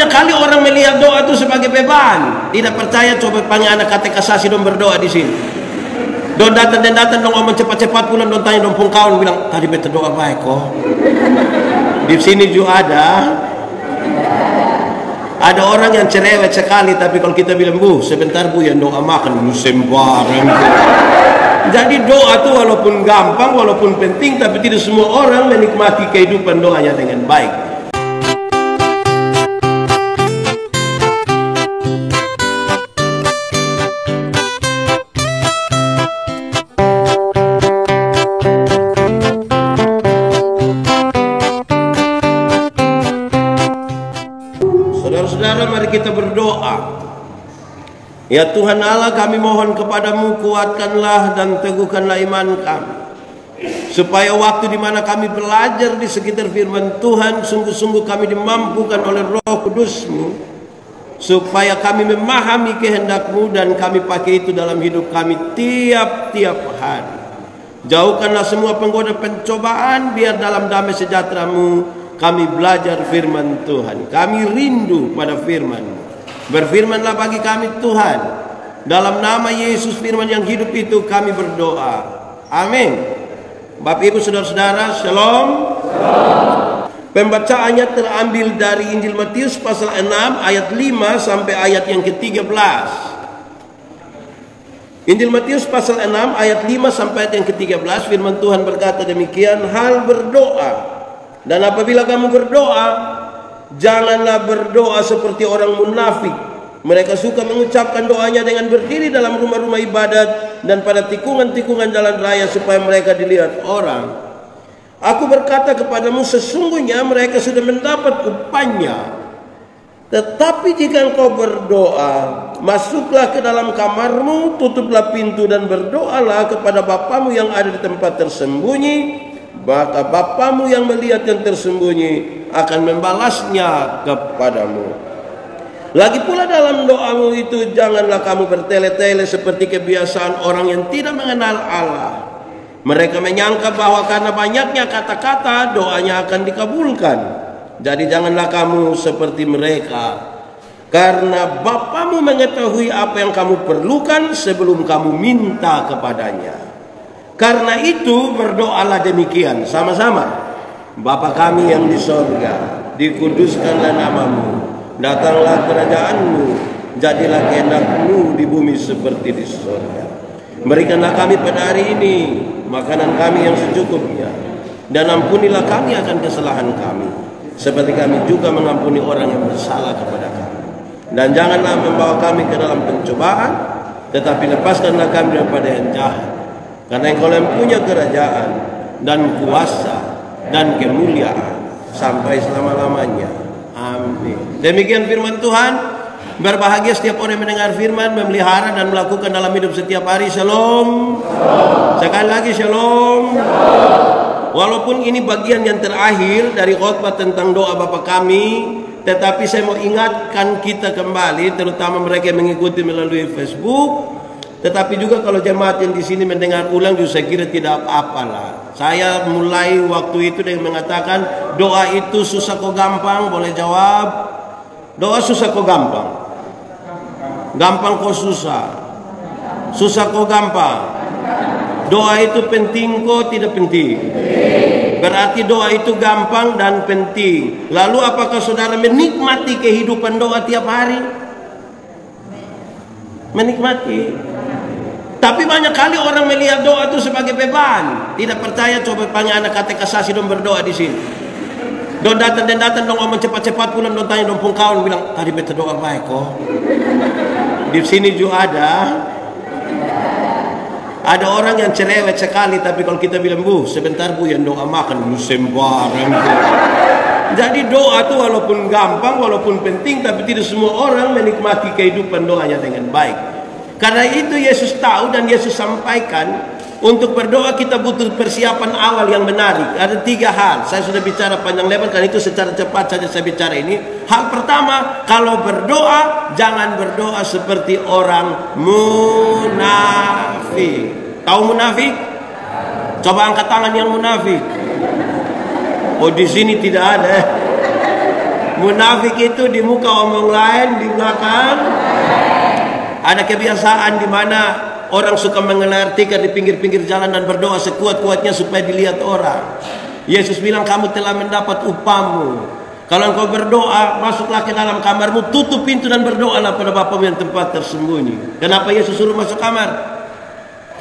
banyak kali orang melihat doa itu sebagai beban. Tidak percaya, coba panggil anak kata kasasi dong berdoa di sini. Don datang dong ngomong cepat-cepat pulang, don tanya dong pun kawan bilang tadi beta doa baik kok. Di sini juga ada orang yang cerewet sekali, tapi kalau kita bilang bu sebentar bu yang doa makan lu sembarang. Jadi doa itu walaupun gampang, walaupun penting, tapi tidak semua orang menikmati kehidupan doanya dengan baik. Saudara-saudara, mari kita berdoa. Ya Tuhan Allah, kami mohon kepadamu, kuatkanlah dan teguhkanlah iman kami, supaya waktu di mana kami belajar di sekitar firman Tuhan, sungguh-sungguh kami dimampukan oleh Roh Kudus-Mu, supaya kami memahami kehendak-Mu dan kami pakai itu dalam hidup kami tiap-tiap hari. Jauhkanlah semua penggoda pencobaan, biar dalam damai sejahtera-Mu kami belajar firman Tuhan. Kami rindu pada firman-Mu. Berfirmanlah bagi kami Tuhan. Dalam nama Yesus firman yang hidup itu kami berdoa. Amin. Bapak Ibu saudara-saudara, shalom. Pembacaannya terambil dari Injil Matius pasal 6 ayat 5 sampai ayat yang ke-13. Injil Matius pasal 6 ayat 5 sampai ayat yang ke-13, firman Tuhan berkata demikian, hal berdoa. Dan apabila kamu berdoa, janganlah berdoa seperti orang munafik. Mereka suka mengucapkan doanya dengan berdiri dalam rumah-rumah ibadat dan pada tikungan-tikungan jalan raya supaya mereka dilihat orang. Aku berkata kepadamu, sesungguhnya mereka sudah mendapat upahnya. Tetapi jika engkau berdoa, masuklah ke dalam kamarmu, tutuplah pintu dan berdoalah kepada Bapamu yang ada di tempat tersembunyi. Maka Bapamu yang melihat yang tersembunyi akan membalasnya kepadamu. Lagi pula dalam doamu itu janganlah kamu bertele-tele seperti kebiasaan orang yang tidak mengenal Allah. Mereka menyangka bahwa karena banyaknya kata-kata doanya akan dikabulkan. Jadi janganlah kamu seperti mereka, karena Bapamu mengetahui apa yang kamu perlukan sebelum kamu minta kepadanya. Karena itu berdoalah demikian sama-sama. Bapa kami yang di sorga, dikuduskanlah namamu, datanglah kerajaanmu, jadilah kehendak-Mu di bumi seperti di sorga. Berikanlah kami pada hari ini makanan kami yang secukupnya, dan ampunilah kami akan kesalahan kami, seperti kami juga mengampuni orang yang bersalah kepada kami. Dan janganlah membawa kami ke dalam pencobaan, tetapi lepaskanlah kami daripada yang jahat. Karena Engkau yang punya kerajaan dan kuasa dan kemuliaan sampai selama-lamanya. Amin. Demikian firman Tuhan. Berbahagia setiap orang yang mendengar firman, memelihara dan melakukan dalam hidup setiap hari. Shalom. Sekali lagi shalom. Walaupun ini bagian yang terakhir dari khotbah tentang doa Bapa kami, tetapi saya mau ingatkan kita kembali, terutama mereka yang mengikuti melalui Facebook. Tetapi juga kalau jemaat yang di sini mendengar ulang juga saya kira tidak apa-apalah. Saya mulai waktu itu dengan mengatakan doa itu susah kok gampang. Boleh jawab? Doa susah kok gampang? Gampang kok susah? Susah kok gampang? Doa itu penting kok tidak penting? Berarti doa itu gampang dan penting. Lalu apakah saudara menikmati kehidupan doa tiap hari? Menikmati. Tapi banyak kali orang melihat doa itu sebagai beban. Tidak percaya, coba panggil anak kata kasasi dong berdoa di sini. Don datang dong ngomong cepat-cepat pulang, don tanya dong pun kawan bilang tadi beta doa baik kok. Di sini juga ada orang yang cerewet sekali, tapi kalau kita bilang bu sebentar bu yang doa makan lu sembarang. Jadi doa itu walaupun gampang, walaupun penting, tapi tidak semua orang menikmati kehidupan doanya dengan baik. Karena itu Yesus tahu dan Yesus sampaikan, untuk berdoa kita butuh persiapan awal yang menarik. Ada 3 hal. Saya sudah bicara panjang lebar, karena itu secara cepat saja saya bicara ini. Hal pertama, kalau berdoa jangan berdoa seperti orang munafik. Tahu munafik? Coba angkat tangan yang munafik. Oh, di sini tidak ada. Munafik itu di muka omong lain, di belakang ada kebiasaan di mana orang suka mengelar tikar di pinggir-pinggir jalan dan berdoa sekuat-kuatnya supaya dilihat orang. Yesus bilang, kamu telah mendapat upahmu. Kalau engkau berdoa, masuklah ke dalam kamarmu, tutup pintu dan berdoalah pada Bapamu yang tempat tersembunyi. Kenapa Yesus suruh masuk kamar?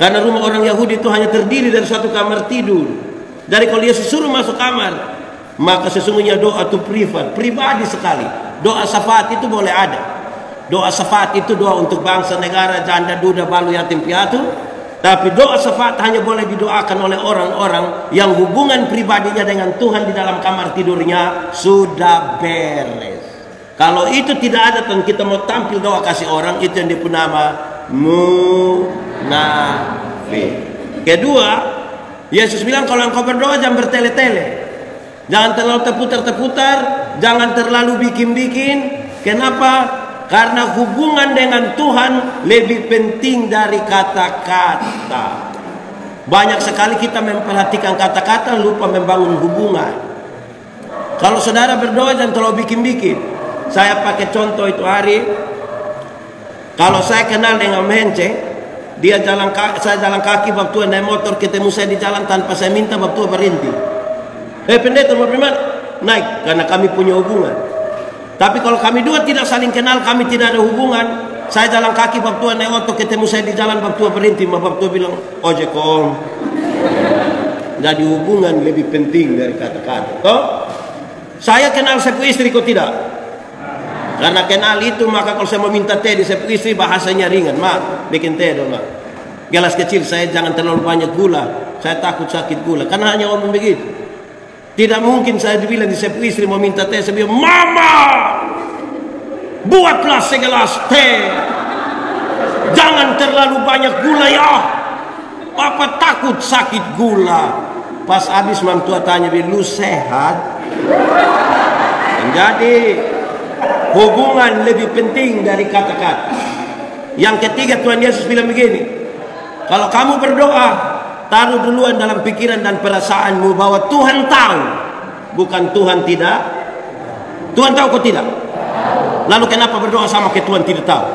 Karena rumah orang Yahudi itu hanya terdiri dari satu kamar tidur. Dari kalau Yesus suruh masuk kamar, maka sesungguhnya doa itu privat, pribadi sekali. Doa syafaat itu boleh ada. Doa syafaat itu doa untuk bangsa, negara, janda, duda, balu, yatim piatu. Tapi doa syafaat hanya boleh didoakan oleh orang-orang yang hubungan pribadinya dengan Tuhan di dalam kamar tidurnya sudah beres. Kalau itu tidak ada dan kita mau tampil doa kasih orang, itu yang disebut nama munafik. Kedua, Yesus bilang kalau engkau berdoa jangan bertele-tele. Jangan terlalu terputar-terputar, jangan terlalu bikin-bikin. Kenapa? Karena hubungan dengan Tuhan lebih penting dari kata-kata. Banyak sekali kita memperhatikan kata-kata, lupa membangun hubungan. Kalau saudara berdoa jangan terlalu bikin-bikin. Saya pakai contoh itu hari. Kalau saya kenal dengan Mence, saya jalan kaki, waktu naik motor ketemu saya di jalan tanpa saya minta, waktu berhenti. Pendeta mau pergi mana? Naik, karena kami punya hubungan. Tapi kalau kami dua tidak saling kenal, kami tidak ada hubungan. Saya jalan kaki, bab tua naik oto, ketemu saya di jalan, bab tua berhenti, bab tua bilang, ojek om. Jadi hubungan lebih penting dari kata-kata. Toh? Saya kenal sepu istri, kok tidak? Karena kenal itu, maka kalau saya mau minta teh di sepu istri, bahasanya ringan. Ma, bikin teh dong, ma. Gelas kecil, saya jangan terlalu banyak gula. Saya takut sakit gula. Karena hanya ngomong begitu. Tidak mungkin saya dibilang di sepu istri mau minta teh, saya bilang, mama, buatlah segelas teh. Jangan terlalu banyak gula ya. Papa takut sakit gula. Pas habis mam tua tanya, lu sehat? Jadi hubungan lebih penting dari kata-kata. Yang ketiga, Tuhan Yesus bilang begini, kalau kamu berdoa, taruh duluan dalam pikiran dan perasaanmu bahwa Tuhan tahu, bukan Tuhan tidak. Tuhan tahu kok tidak? Lalu kenapa berdoa sama ke Tuhan tidak tahu?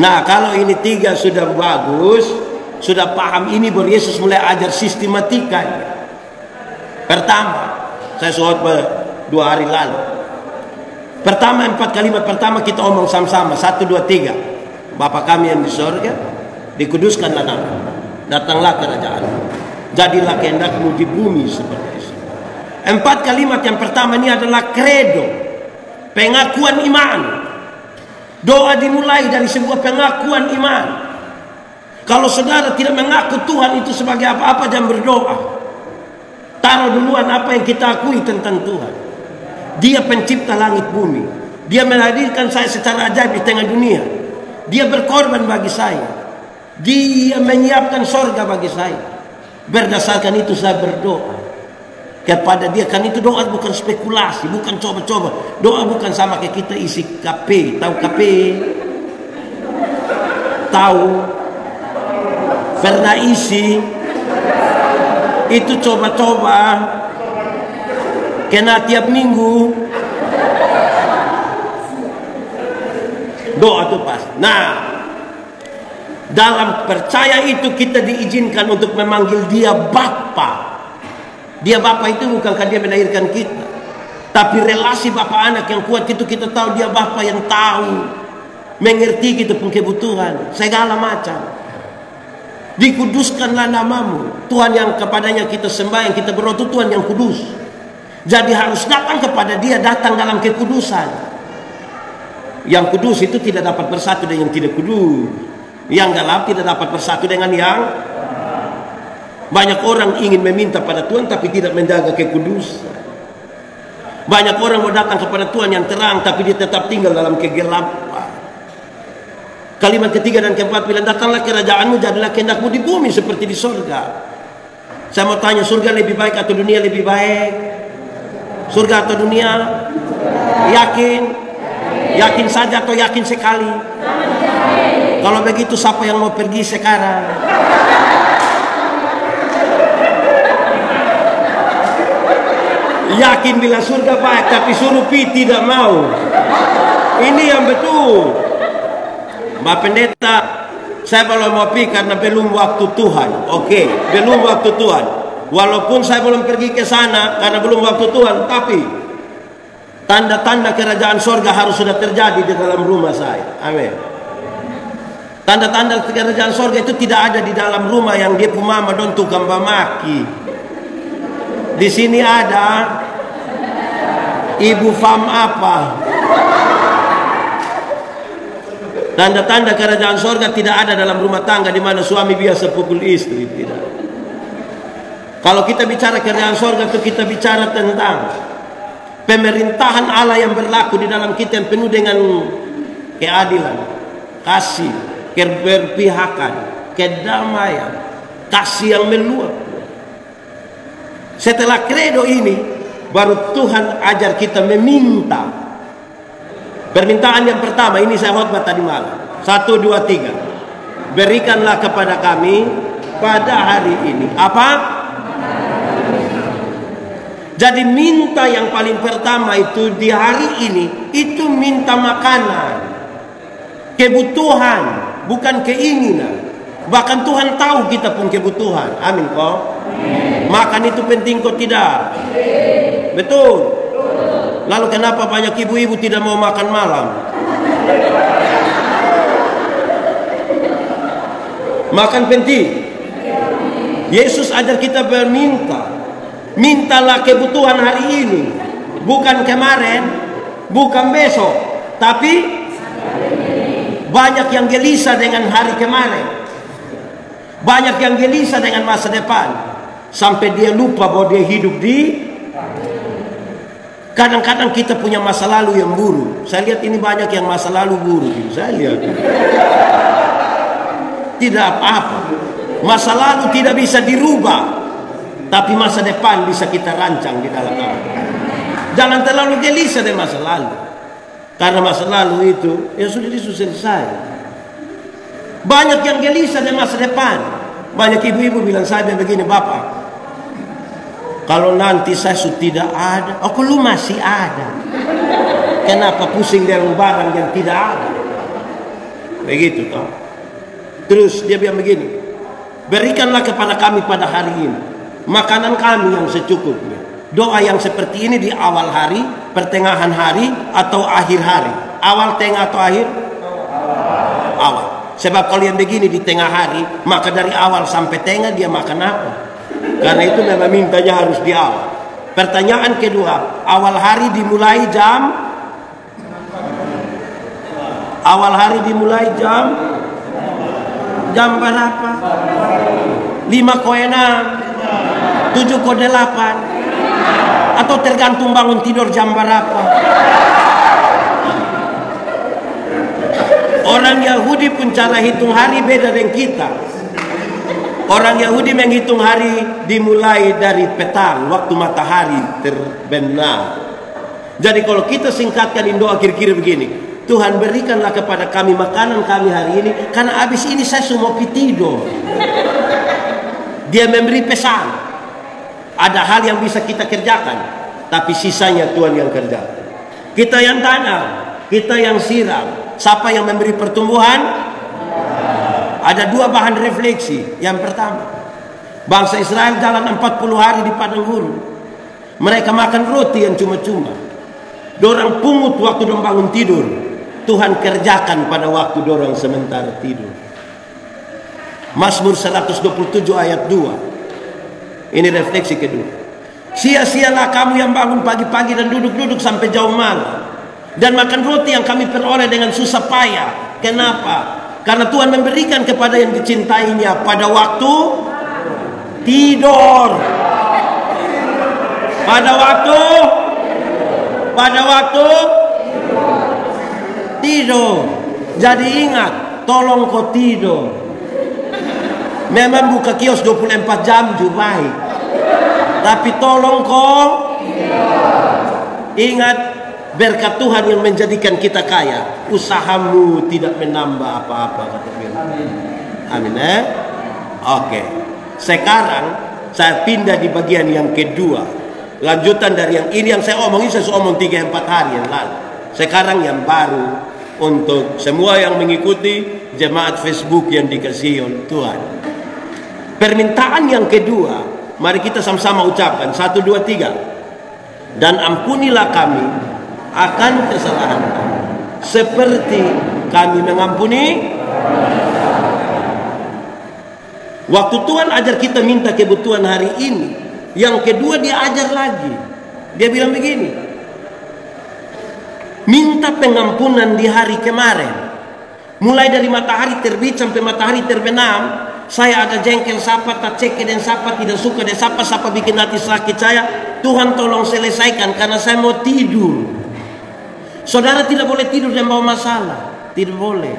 Nah, kalau ini tiga sudah bagus, sudah paham ini, baru Yesus mulai ajar sistematika. Pertama, saya surat 2 hari lalu. Pertama, 4 kalimat pertama kita omong sama-sama. 1, 2, 3. Bapa kami yang di sorga, dikuduskanlah nama, datanglah kerajaan, jadilah kehendakmu di bumi seperti itu. 4 kalimat yang pertama ini adalah kredo, pengakuan iman. Doa dimulai dari sebuah pengakuan iman. Kalau saudara tidak mengaku Tuhan itu sebagai apa-apa, jangan berdoa. Taruh duluan apa yang kita akui tentang Tuhan. Dia pencipta langit bumi. Dia menghadirkan saya secara ajaib di tengah dunia. Dia berkorban bagi saya. Dia menyiapkan sorga bagi saya. Berdasarkan itu saya berdoa kepada dia. Kan itu doa bukan spekulasi, bukan coba-coba. Doa bukan sama kayak kita isi KP. Tahu KP? Tahu? Pernah isi? Itu coba-coba. Kena tiap minggu. Doa itu pas. Nah, dalam percaya itu kita diizinkan untuk memanggil dia Bapa. Dia Bapa itu bukan karena dia melahirkan kita, tapi relasi Bapa anak yang kuat itu kita tahu dia Bapa yang tahu, mengerti kita pun kebutuhan segala macam. Dikuduskanlah namamu. Tuhan yang kepadanya kita sembah, yang kita berdoa, Tuhan yang kudus. Jadi harus datang kepada dia, datang dalam kekudusan. Yang kudus itu tidak dapat bersatu dengan yang tidak kudus. Yang gelap tidak dapat bersatu dengan yang. Banyak orang ingin meminta pada Tuhan tapi tidak menjaga kekudusan. Banyak orang mau datang kepada Tuhan yang terang tapi dia tetap tinggal dalam kegelapan. Kalimat ketiga dan keempat bilang, datanglah kerajaanmu, jadilah kehendakmu di bumi seperti di surga. Saya mau tanya, surga lebih baik atau dunia lebih baik? Surga atau dunia? Yakin? Yakin saja atau yakin sekali? Kalau begitu siapa yang mau pergi sekarang? Yakin bilang surga baik, tapi suruh pi tidak mau. Ini yang betul. Mbak Pendeta, saya belum mau pi karena belum waktu Tuhan. Oke, belum waktu Tuhan. Walaupun saya belum pergi ke sana karena belum waktu Tuhan, tapi tanda-tanda kerajaan sorga harus sudah terjadi di dalam rumah saya. Amin. Tanda-tanda kerajaan sorga itu tidak ada di dalam rumah yang dia mama don tukang bamaki. Di sini ada ibu fam apa. Tanda-tanda kerajaan sorga tidak ada dalam rumah tangga di mana suami biasa pukul istri, tidak. Kalau kita bicara kerajaan sorga itu kita bicara tentang pemerintahan Allah yang berlaku di dalam kita yang penuh dengan keadilan, kasih, keberpihakan, kedamaian, kasih yang meluap. Setelah kredo ini, baru Tuhan ajar kita meminta. Permintaan yang pertama, ini saya khotbah tadi malam. 1, 2, 3. Berikanlah kepada kami pada hari ini. Apa? Jadi minta yang paling pertama itu di hari ini, itu minta makanan. Kebutuhan, bukan keinginan. Bahkan Tuhan tahu kita pun kebutuhan. Amin kok. Makan itu penting kok tidak? Betul. Lalu kenapa banyak ibu-ibu tidak mau makan malam? Makan penting. Yesus ajar kita berminta. Mintalah kebutuhan hari ini, bukan kemarin, bukan besok, tapi banyak yang gelisah dengan hari kemarin. Banyak yang gelisah dengan masa depan, sampai dia lupa bahwa dia hidup di. Kadang-kadang kita punya masa lalu yang buruk. Saya lihat ini banyak yang masa lalu buruk. Saya lihat tidak apa-apa. Masa lalu tidak bisa dirubah, tapi masa depan bisa kita rancang di dalam Allah. Jangan terlalu gelisah dengan masa lalu, karena masa lalu itu ya sudah selesai. Banyak yang gelisah dengan masa depan. Banyak ibu-ibu bilang saya begini, Bapak, kalau nanti saya sudah tidak ada, oh lu masih ada. Kenapa pusing dengan barang yang tidak ada? Begitu toh. Terus dia bilang begini, berikanlah kepada kami pada hari ini makanan kami yang secukupnya. Doa yang seperti ini di awal hari, pertengahan hari, atau akhir hari. Awal, tengah, atau akhir? Awal. Sebab kalau yang begini di tengah hari, maka dari awal sampai tengah dia makan apa? Karena itu memang mintanya harus di awal. Pertanyaan kedua, awal hari dimulai jam? Awal hari dimulai jam berapa? 5 kode 6, 7 kode 8, atau tergantung bangun tidur jam berapa? Orang Yahudi pun cara hitung hari beda dengan kita. Orang Yahudi menghitung hari dimulai dari petang, waktu matahari terbenam. Jadi kalau kita singkatkan doa kira-kira begini, Tuhan berikanlah kepada kami makanan kami hari ini, karena habis ini saya semua tidur. Dia memberi pesan. Ada hal yang bisa kita kerjakan, tapi sisanya Tuhan yang kerjakan. Kita yang tanam, kita yang siram. Siapa yang memberi pertumbuhan? Ada 2 bahan refleksi. Yang pertama, bangsa Israel jalan 40 hari di padang gurun. Mereka makan roti yang cuma-cuma. Dorang pungut waktu dorang bangun tidur. Tuhan kerjakan pada waktu dorang sementara tidur. Mazmur 127 ayat 2. Ini refleksi kedua. Sia-sialah kamu yang bangun pagi-pagi dan duduk-duduk sampai jauh malam, dan makan roti yang kami peroleh dengan susah payah. Kenapa? Karena Tuhan memberikan kepada yang dicintainya pada waktu tidur. Pada waktu tidur. Jadi ingat, tolong kau tidur. Memang buka kios 24 jam juga baik, tapi tolong kau ingat, berkat Tuhan yang menjadikan kita kaya. Usahamu tidak menambah apa-apa, kata Firman. Amin. Oke. Sekarang saya pindah di bagian yang kedua. lanjutan dari yang ini yang saya omong, ini saya omong 3-4 hari yang lalu. Sekarang yang baru untuk semua yang mengikuti jemaat Facebook yang dikasihi oleh Tuhan. Permintaan yang kedua, mari kita sama-sama ucapkan 1, 2, 3. Dan ampunilah kami akan kesalahan kami, seperti kami mengampuni. Waktu Tuhan ajar kita minta kebutuhan hari ini, yang kedua dia ajar lagi. Dia bilang begini, minta pengampunan di hari kemarin. Mulai dari matahari terbit sampai matahari terbenam, saya ada jengkel sapa, tak cek dan sapa, tidak suka dan sapa bikin hati sakit saya. Tuhan tolong selesaikan karena saya mau tidur. Saudara tidak boleh tidur dan bawa masalah, tidak boleh.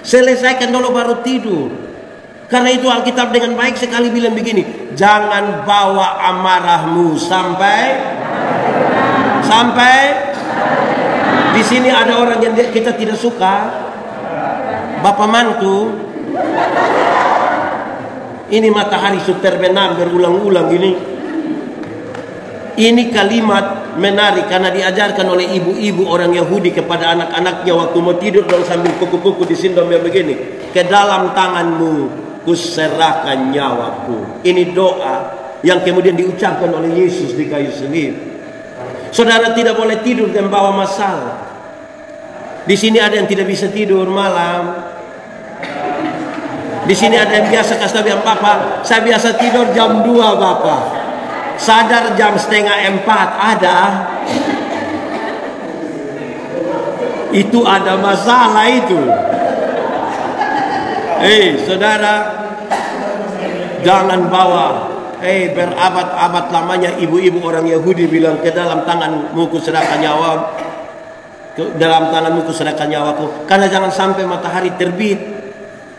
Selesaikan dulu baru tidur. Karena itu Alkitab dengan baik sekali bilang begini, jangan bawa amarahmu sampai di sini ada orang yang kita tidak suka, bapak mantu. Ini matahari sudah terbenam berulang-ulang gini. Ini kalimat menarik karena diajarkan oleh ibu-ibu orang Yahudi kepada anak-anaknya waktu mau tidur dong sambil kuku-kuku disindom yang begini. Ke dalam tanganmu kuserahkan nyawaku. Ini doa yang kemudian diucapkan oleh Yesus di kayu salib. Saudara tidak boleh tidur dan bawa masalah. Di sini ada yang tidak bisa tidur malam. Di sini ada yang biasa kasih tahu Papa, saya biasa tidur jam 2 Bapak. Sadar jam 3:30 ada. Itu ada masalah itu. Saudara, jangan bawa. Berabad-abad lamanya ibu-ibu orang Yahudi bilang, ke dalam tanganmu kuserahkan nyawa, ke dalam tanganmu kuserahkan nyawaku. Karena jangan sampai matahari terbit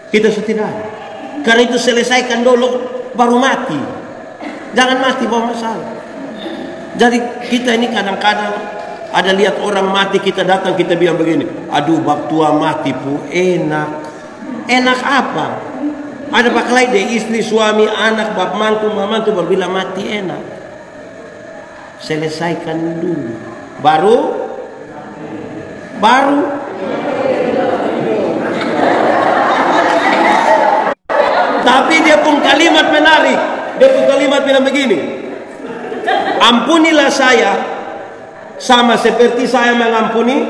kita setidak. Karena itu selesaikan dulu baru mati. Jangan mati bawa masalah. Jadi kita ini kadang-kadang ada lihat orang mati, kita datang kita bilang begini, aduh bab tua mati pu enak. Enak apa? Ada baklai deh, istri, suami, anak, bab mantu, mamantu berbilang mati enak. Selesaikan dulu. Baru. Tapi dia pun kalimat menarik. Dia pun kalimat bilang begini, ampunilah saya sama seperti saya mengampuni.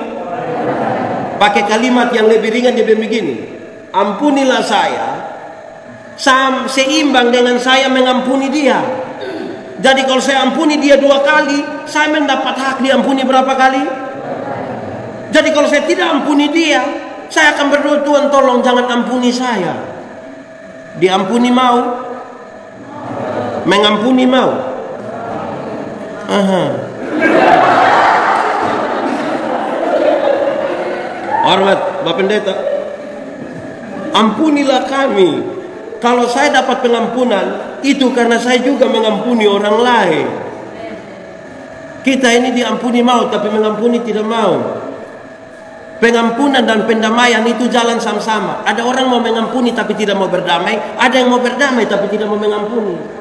Pakai kalimat yang lebih ringan, dia bilang begini, ampunilah saya seimbang dengan saya mengampuni dia. Jadi kalau saya ampuni dia 2 kali, saya mendapat hak diampuni berapa kali? Jadi kalau saya tidak ampuni dia, saya akan berdoa, Tuhan tolong jangan ampuni saya. Diampuni mau? Mengampuni mau? Hormat Bapak Pendeta, ampunilah kami. Kalau saya dapat pengampunan, itu karena saya juga mengampuni orang lain. Kita ini diampuni mau, tapi mengampuni tidak mau. Pengampunan dan pendamaian itu jalan sama-sama. Ada orang mau mengampuni tapi tidak mau berdamai, ada yang mau berdamai tapi tidak mau mengampuni.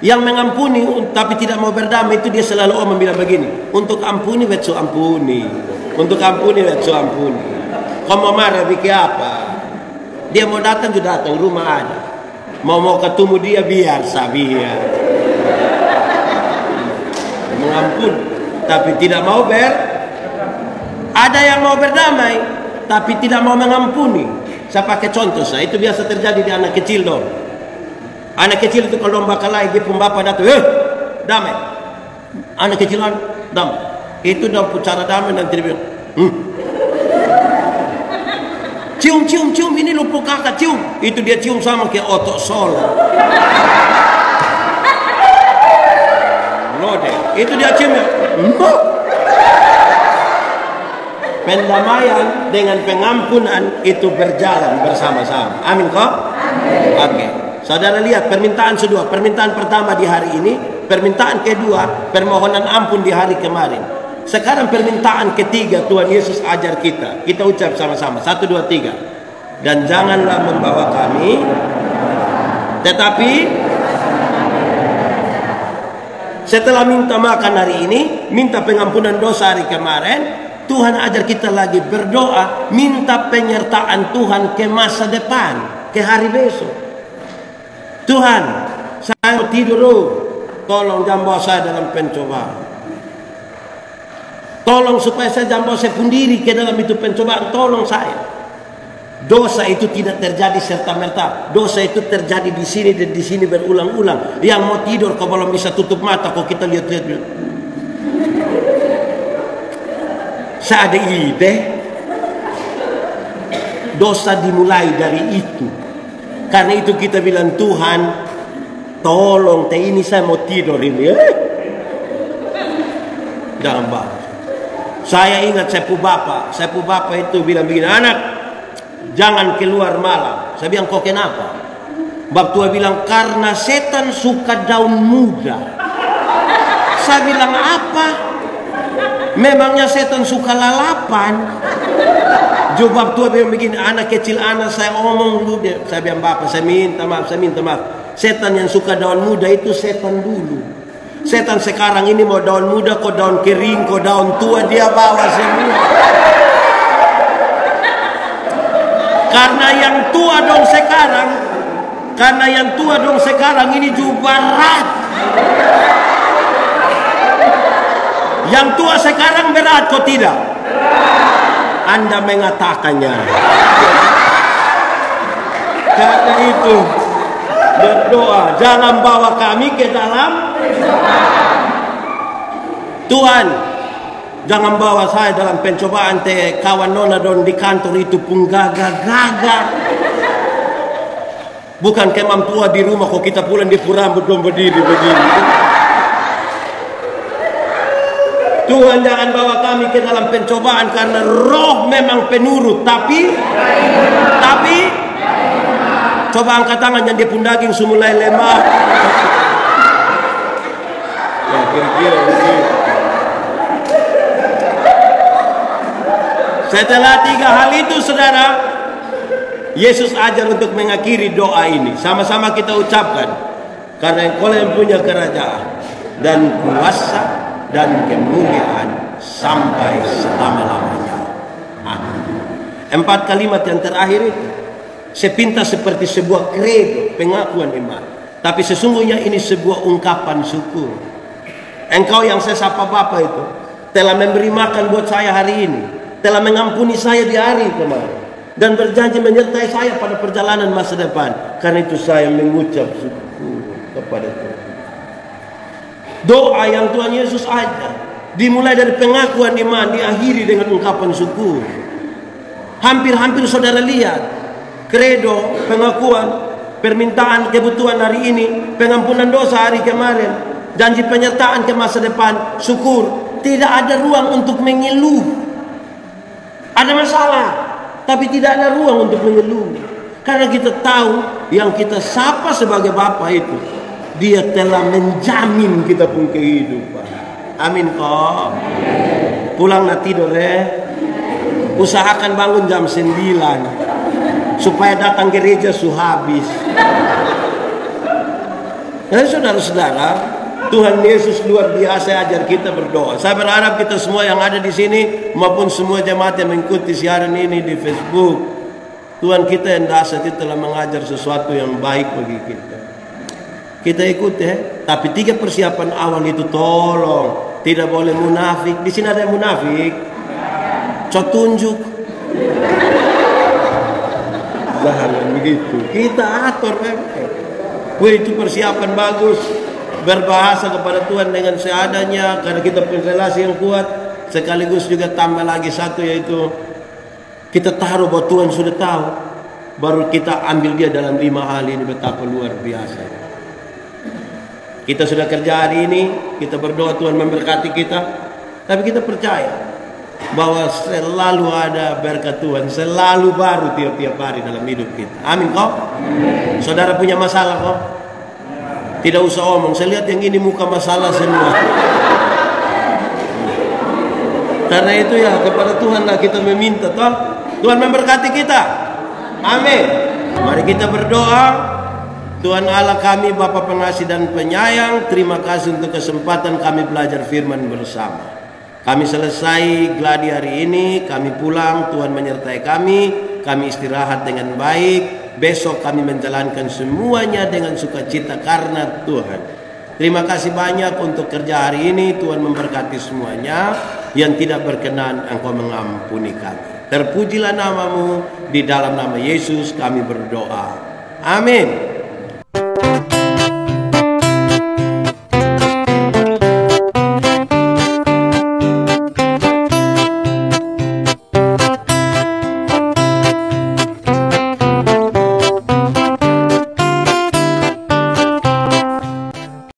Yang mengampuni tapi tidak mau berdamai itu dia selalu bilang begini, untuk ampuni wetso ampuni, untuk ampuni wetso ampuni. Kau mau marah bikin apa? Dia mau datang juga datang, rumah ada. Mau ketemu dia biasa biar. Mengampuni tapi tidak mau ada yang mau berdamai tapi tidak mau mengampuni. Saya pakai contoh saya, itu biasa terjadi di anak kecil dong. Anak kecil itu kalau lomba kalah, dia pun bapak datang, damai. Anak kecil damai. Itu dalam cara damai nanti dia bilang, cium, ini lupa kakak cium. Itu dia cium sama kayak otot sol. Lode, itu dia cium ya. Pendamaian dengan pengampunan itu berjalan bersama-sama. Amin kok? Oke. Saudara lihat permintaan kedua. Permintaan pertama di hari ini. Permintaan kedua, permohonan ampun di hari kemarin. Sekarang permintaan ketiga Tuhan Yesus ajar kita. Kita ucap sama-sama. 1, 2, 3. Dan janganlah membawa kami, tetapi Setelah minta makan hari ini, minta pengampunan dosa hari kemarin, Tuhan ajar kita lagi berdoa, minta penyertaan Tuhan ke masa depan, ke hari besok. Tuhan, saya mau tidur dulu, tolong jangan bawa saya dalam pencobaan. Tolong supaya saya jangan bawa saya sendiri ke dalam itu pencobaan, tolong saya. Dosa itu tidak terjadi serta-merta. Dosa itu terjadi di sini dan di sini berulang-ulang. Yang mau tidur kau belum bisa tutup mata, kau kita lihat-lihat. Saya ada ide. Dosa dimulai dari itu. Karena itu kita bilang, Tuhan, tolong, ini saya mau tidur ini. Jangan bahas. Saya ingat Sepu Bapak itu bilang begini, anak, jangan keluar malam. Saya bilang, kok kenapa? Bab tua bilang, karena setan suka daun muda. Saya bilang, apa? Memangnya setan suka lalapan? Bab tua bilang begini, anak kecil anak saya omong dulu. Saya bilang, Bapak, saya minta maaf. Setan yang suka daun muda itu setan dulu. Setan sekarang ini mau daun muda, kok daun kering, kok daun tua, dia bawa semua. Karena yang tua dong sekarang ini juga berat. Yang tua sekarang berat, kok tidak? Anda mengatakannya. Karena itu berdoa, jangan bawa kami ke dalam Tuhan, jangan bawa saya dalam pencobaan. Kawan nona don di kantor itu pun gagal. Bukan kemam tua di rumah, kok kita pulang di rambut dong berdiri begini. Tuhan, jangan bawa kami ke dalam pencobaan, karena roh memang penurut, tapi coba angkat tangan yang dia pun daging semulai lemah. Ya, kira-kira begitu. Setelah 3 hal itu, saudara, Yesus ajar untuk mengakhiri doa ini. Sama-sama kita ucapkan. Karena Engkau yang punya kerajaan dan kuasa dan kemuliaan sampai selama-lamanya. Amin. 4 kalimat yang terakhir itu sepintas seperti sebuah kredo, pengakuan iman. Tapi sesungguhnya ini sebuah ungkapan syukur. Engkau yang saya sapa Bapa itu telah memberi makan buat saya hari ini, telah mengampuni saya di hari kemarin, dan berjanji menyertai saya pada perjalanan masa depan. Karena itu saya mengucap syukur kepada Tuhan. Doa yang Tuhan Yesus ajar dimulai dari pengakuan iman, diakhiri dengan ungkapan syukur. Hampir-hampir saudara lihat kredo, pengakuan, permintaan kebutuhan hari ini, pengampunan dosa hari kemarin, janji penyertaan ke masa depan, syukur. Tidak ada ruang untuk mengeluh. Ada masalah, tapi tidak ada ruang untuk mengeluh. Karena kita tahu yang kita sapa sebagai Bapa itu, Dia telah menjamin kita pun kehidupan. Amin kok. Pulang nak tidur usahakan bangun jam 9 supaya datang gereja habis. Dan saudara-saudara, Tuhan Yesus luar biasa ajar kita berdoa. Saya berharap kita semua yang ada di sini maupun semua jemaat yang mengikuti siaran ini di Facebook, Tuhan kita yang dahsyat itu telah mengajar sesuatu yang baik bagi kita. Kita ikut tapi 3 persiapan awal itu tolong tidak boleh munafik. Di sini ada yang munafik, cok tunjuk. Jangan begitu. Kita atur itu persiapan bagus, berbahasa kepada Tuhan dengan seadanya, karena kita punya relasi yang kuat. Sekaligus juga tambah lagi satu, yaitu kita taruh bahwa Tuhan sudah tahu, baru kita ambil dia dalam 5 hal ini. Betapa luar biasa. Kita sudah kerja hari ini, kita berdoa Tuhan memberkati kita, tapi kita percaya bahwa selalu ada berkat Tuhan, selalu baru tiap-tiap hari dalam hidup kita. Amin kok. Saudara punya masalah kok, tidak usah omong. Saya lihat yang ini muka masalah semua. Karena itu ya kepada Tuhan lah kita meminta, toh Tuhan memberkati kita. Amin. Mari kita berdoa. Tuhan Allah kami, Bapa pengasih dan penyayang, terima kasih untuk kesempatan kami belajar firman bersama. Kami selesai gladi hari ini, kami pulang, Tuhan menyertai kami istirahat dengan baik. Besok kami menjalankan semuanya dengan sukacita karena Tuhan. Terima kasih banyak untuk kerja hari ini, Tuhan memberkati semuanya. Yang tidak berkenan, Engkau mengampuni kami. Terpujilah namamu, di dalam nama Yesus kami berdoa. Amin.